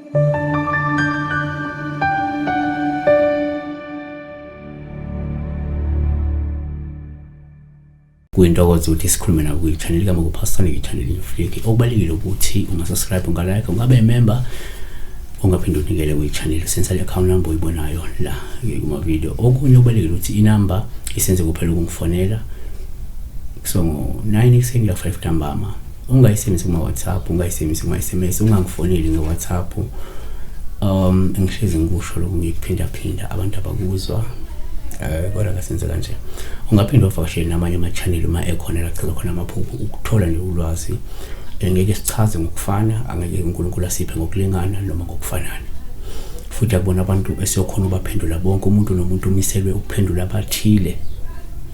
Kuyintokozo ukuthi sikhulume nawe kwi-channel kama kuphasana i-channel Inflick. Okubalekile ukuthi ungasubscribe, ungalike, ungabe member, ungaphinde unikele kwi-channel sensale account number uyibonayo la kuma video. Okunye okubalekile ukuthi inamba isenze kuphela ukungifonela so 9 ekseni la 5 ntambama. Ungayisebenzisi kuma WhatsApp, ungayisebenzisi kuma SMS, ungangifoneli nge WhatsApp. Ngihlezi ngikusho lokho ngikuphinda abantu abakuzwa. Kodwa kasenze kanje ungaphinda uvakashele namanye ama-channel uma ekhona la kuchazwa khona amaphupho ukuthola nje ulwazi. Ngeke sichaze ngokufana, angeke uNkulunkulu asiphe ngokulingana noma ngokufanana. Futhi akubona abantu esiyokhona ubaphendula bonke, umuntu nomuntu umiselwe ukuphendula abathile,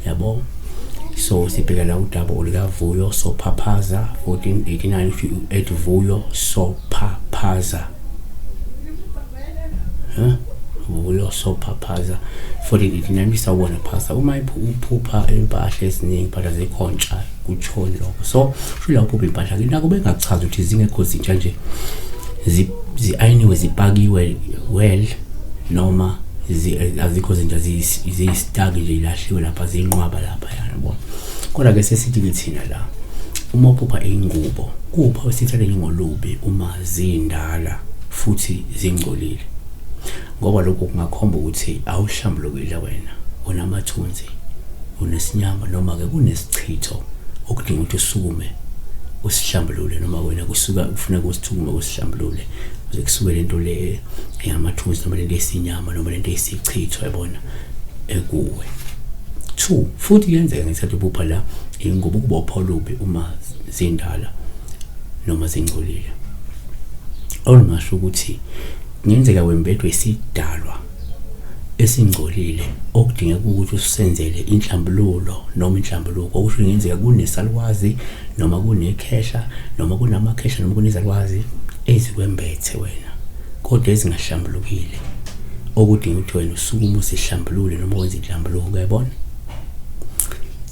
yabo. So sibheka la udaba olikaVuyo Sophaphaza 1489 Vuyo Sophaphaza. Vuyo Sophaphaza 1489 isawona phasa uma uphupha impahla eziningi phela zekhontsha kutshoni lokho. So shula uphupha impahla nako bengachaza ukuthi zingekho zintsha nje zi-ayiniwe zipakiwe well noma azikho zintsha ziyistaki nje ilahliwe lapha zinqwaba lapha yabo. Kodwa ke sesithi kithina la uma uphupha ingubo kupha usithele ngolubi uma zindala futhi zingcolile, ngoba lokho kungakhomba ukuthi awuhlambulukile wena, unamathunzi, unesinyama noma ke kunesichitho okudinga ukuthi usukume usihlambulule, noma wena kusuka kufuneka usithukume usihlambulule ukuze kusuke lento le eyamathunzi noma lento esinyama noma lento esichitho yabona ekuwe. 2 futhi kuyenzeka ngesikhathi uphupha la ingubo kuba upholubi uma zindala noma zingcolile. Okungasho ukuthi ngenzeka wembethwe isidalwa esingcolile okudingeka ukuthi usenzele inhlambululo noma inhlambuluko. Okusho ngenzeka kunesalwazi noma kunekhesha noma kunamakhesha noma kunezalwazi ezikwembethe wena kodwa ezingahlambulukile okudinga ukuthi wena usukume usihlambulule noma wenze inhlambuluko, uyabona.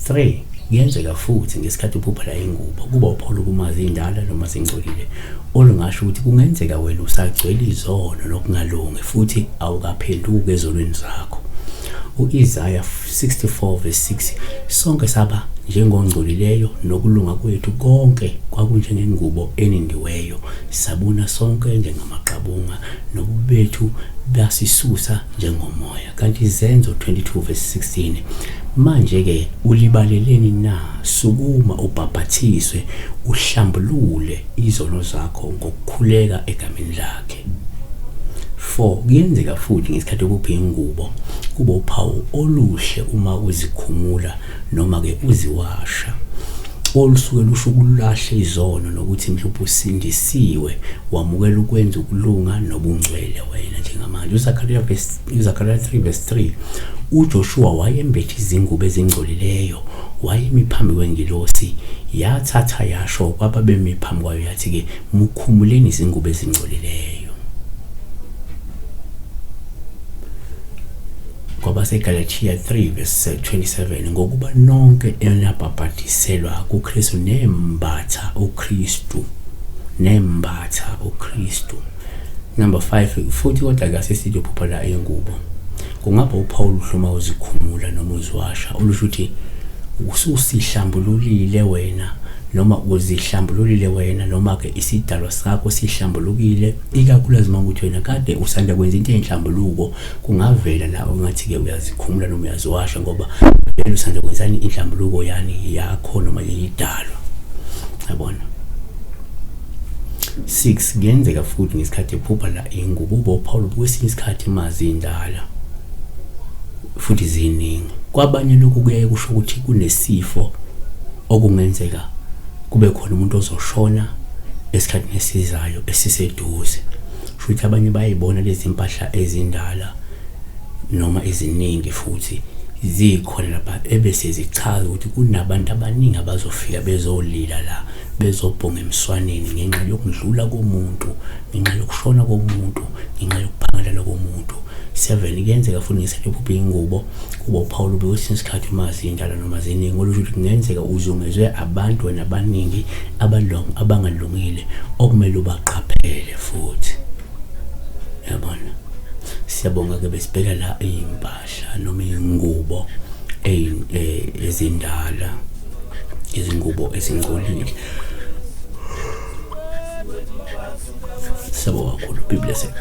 3 kuyenzeka futhi ngesikhathi uphupha la ingubo kuba upholuka uma zindala noma zingcolile. Olungasho ukuthi kungenzeka wena usagcwele izono lokungalungi futhi awukaphenduka ezolweni zakho. U-Isaiah 64:6 sonke saba njengongcolileyo nokulunga kwethu konke kwakunjengengubo enindiweyo, sabuna sonke njengamaqabunga nobubethu basisusa njengomoya. Kanti Izenzo 22:16 manje ke ulibaleleni na, sukuma ubhabhathiswe uhlambulule izono zakho ngokukhuleka egameni lakhe. 4 kuyenzeka futhi ngesikhathi ukuphi ingubo kuba uphawu oluhle uma uzikhumula noma ke uziwasha, olusuke lusho ukulahle izono nokuthi mhlawumbe usindisiwe wamukela ukwenza ukulunga nobungcwele wena njengamanje. uZakhariya 3:3 uJoshua wayembethe izingubo ezingcolileyo, wayemi phambi kwengilosi, yathatha yasho kwababemi phambi kwayo yathi ke mukhumuleni izingubo ezingcolileyo. KwabaseGalatia 3:27 ngokuba nonke enabhabhatiselwa kuKristu nembatha uKristu. Number 5 futhi kodwa ke sesithi uphupha la ingubo kungaba uPaul uhloma uzikhumula noma uziwasha, olusho ukuthi ususihlambululile wena noma uzihlambululile wena noma ke isidalwa sakho sihlambulukile, ikakhulukazi ukuthi wena kade usanda kwenza into enhlambuluko kungavela la ungathi ke uyazikhumula noma uyaziwasha ngoba vele usanda kwenzani inhlambuluko yani yakho noma yidalwa, yabona. 6 kuyenzeka futhi ngesikhathi uphupha la ingubo uba uPaul kwesinye isikhathi mazindala futhi ziningi. Kwabanye lokhu kuyaye kusho ukuthi kunesifo okungenzeka kube khona umuntu ozoshona esikhathini esizayo esiseduze. Futhi abanye bayibona lezi impahla ezindala noma eziningi futhi zikhona lapha ebese zichaza ukuthi kunabantu abaningi abazofika bezolila la bezobhonga emswaneni ngenxa yokudlula komuntu, ngenxa yokushona komuntu, ngenxa yokuphangalala komuntu. 7 kuyenzeka futhi ngesikhathi uphupha ingubo kuba uPaul kwesinye isikhathi mazindala noma ziningi, olusho ukuthi kungenzeka uzungezwe abantu wena abaningi abangalungile okumele ubaqaphele futhi. yabona. Siyabonga-ke besibheka la iy'mpahla noma iy'ngubo ezindala, izingubo ezingcolile. Siyabonga kakhulu. Be blessed.